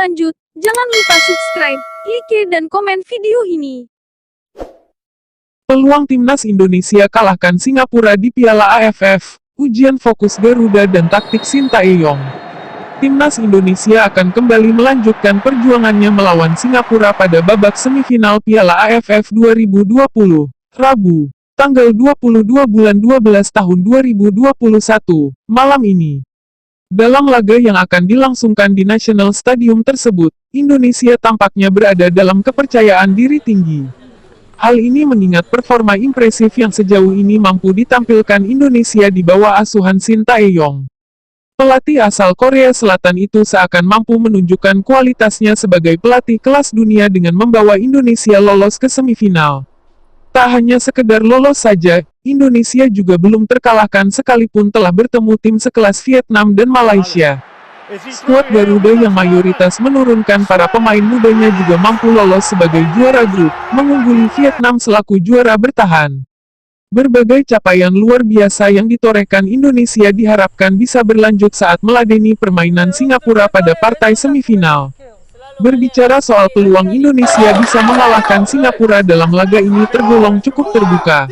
lanjut, jangan lupa subscribe, like, dan komen video ini. Peluang Timnas Indonesia kalahkan Singapura di Piala AFF, ujian fokus Garuda dan taktik Sintayong. Timnas Indonesia akan kembali melanjutkan perjuangannya melawan Singapura pada babak semifinal Piala AFF 2020, Rabu, tanggal 22 bulan 12 tahun 2021, malam ini. Dalam laga yang akan dilangsungkan di National Stadium tersebut, Indonesia tampaknya berada dalam kepercayaan diri tinggi. Hal ini mengingat performa impresif yang sejauh ini mampu ditampilkan Indonesia di bawah asuhan Sintayong. Pelatih asal Korea Selatan itu seakan mampu menunjukkan kualitasnya sebagai pelatih kelas dunia dengan membawa Indonesia lolos ke semifinal. Tak hanya sekedar lolos saja, Indonesia juga belum terkalahkan sekalipun telah bertemu tim sekelas Vietnam dan Malaysia. Skuad Garuda yang mayoritas menurunkan para pemain mudanya juga mampu lolos sebagai juara grup, mengungguli Vietnam selaku juara bertahan. Berbagai capaian luar biasa yang ditorehkan Indonesia diharapkan bisa berlanjut saat meladeni permainan Singapura pada partai semifinal. Berbicara soal peluang Indonesia bisa mengalahkan Singapura dalam laga ini tergolong cukup terbuka.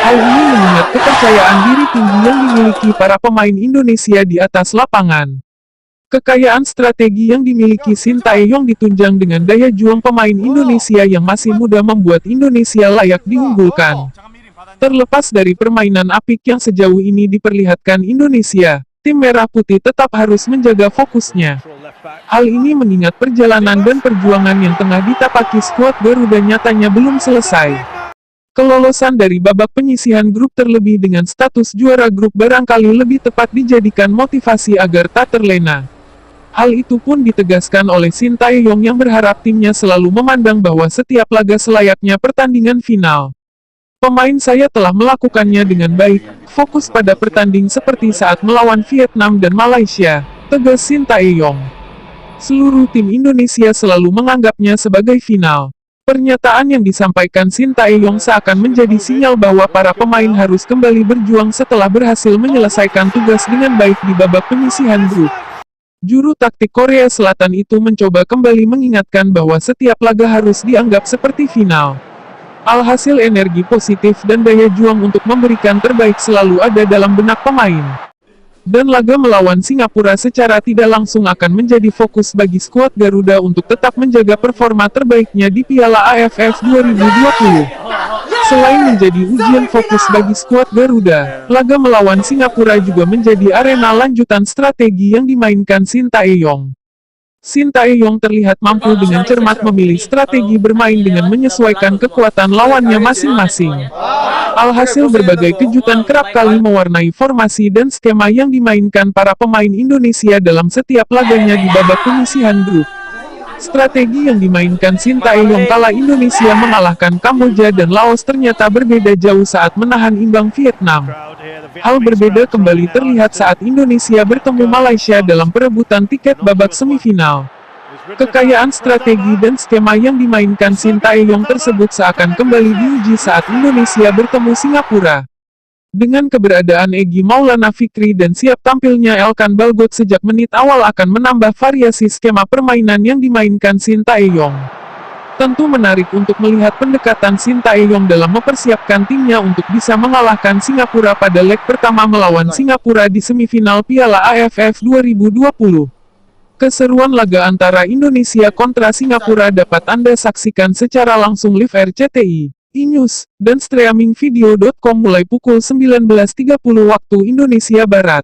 Hal ini mengingat kepercayaan diri tinggi yang dimiliki para pemain Indonesia di atas lapangan. Kekayaan strategi yang dimiliki Sintayong ditunjang dengan daya juang pemain Indonesia yang masih muda membuat Indonesia layak diunggulkan. Terlepas dari permainan apik yang sejauh ini diperlihatkan Indonesia, tim Merah Putih tetap harus menjaga fokusnya. Hal ini mengingat perjalanan dan perjuangan yang tengah ditapaki skuad Garuda nyatanya belum selesai. Kelolosan dari babak penyisihan grup terlebih dengan status juara grup barangkali lebih tepat dijadikan motivasi agar tak terlena. Hal itu pun ditegaskan oleh Sintayong yang berharap timnya selalu memandang bahwa setiap laga selayaknya pertandingan final. Pemain saya telah melakukannya dengan baik, fokus pada pertanding seperti saat melawan Vietnam dan Malaysia, tegas Sintayong. Seluruh tim Indonesia selalu menganggapnya sebagai final. Pernyataan yang disampaikan Sintayong seakan menjadi sinyal bahwa para pemain harus kembali berjuang setelah berhasil menyelesaikan tugas dengan baik di babak penyisihan grup. Juru taktik Korea Selatan itu mencoba kembali mengingatkan bahwa setiap laga harus dianggap seperti final. Alhasil energi positif dan daya juang untuk memberikan terbaik selalu ada dalam benak pemain. Dan laga melawan Singapura secara tidak langsung akan menjadi fokus bagi skuad Garuda untuk tetap menjaga performa terbaiknya di Piala AFF 2020. Selain menjadi ujian fokus bagi skuad Garuda, laga melawan Singapura juga menjadi arena lanjutan strategi yang dimainkan Sintayong. Sintayong terlihat mampu dengan cermat memilih strategi bermain dengan menyesuaikan kekuatan lawannya masing-masing. Alhasil berbagai kejutan kerap kali mewarnai formasi dan skema yang dimainkan para pemain Indonesia dalam setiap laganya di babak penyisihan grup. Strategi yang dimainkan Sintayong kala Indonesia mengalahkan Kamboja dan Laos ternyata berbeda jauh saat menahan imbang Vietnam. Hal berbeda kembali terlihat saat Indonesia bertemu Malaysia dalam perebutan tiket babak semifinal. Kekayaan strategi dan skema yang dimainkan Sintayong tersebut seakan kembali diuji saat Indonesia bertemu Singapura. Dengan keberadaan Egy Maulana Fikri dan siap tampilnya Elkan Balgot sejak menit awal akan menambah variasi skema permainan yang dimainkan Sintayong. Tentu menarik untuk melihat pendekatan Sintayong dalam mempersiapkan timnya untuk bisa mengalahkan Singapura pada leg pertama melawan Singapura di semifinal Piala AFF 2020. Keseruan laga antara Indonesia kontra Singapura dapat Anda saksikan secara langsung live RCTI, iNews, dan streaming video.com mulai pukul 19.30 waktu Indonesia Barat.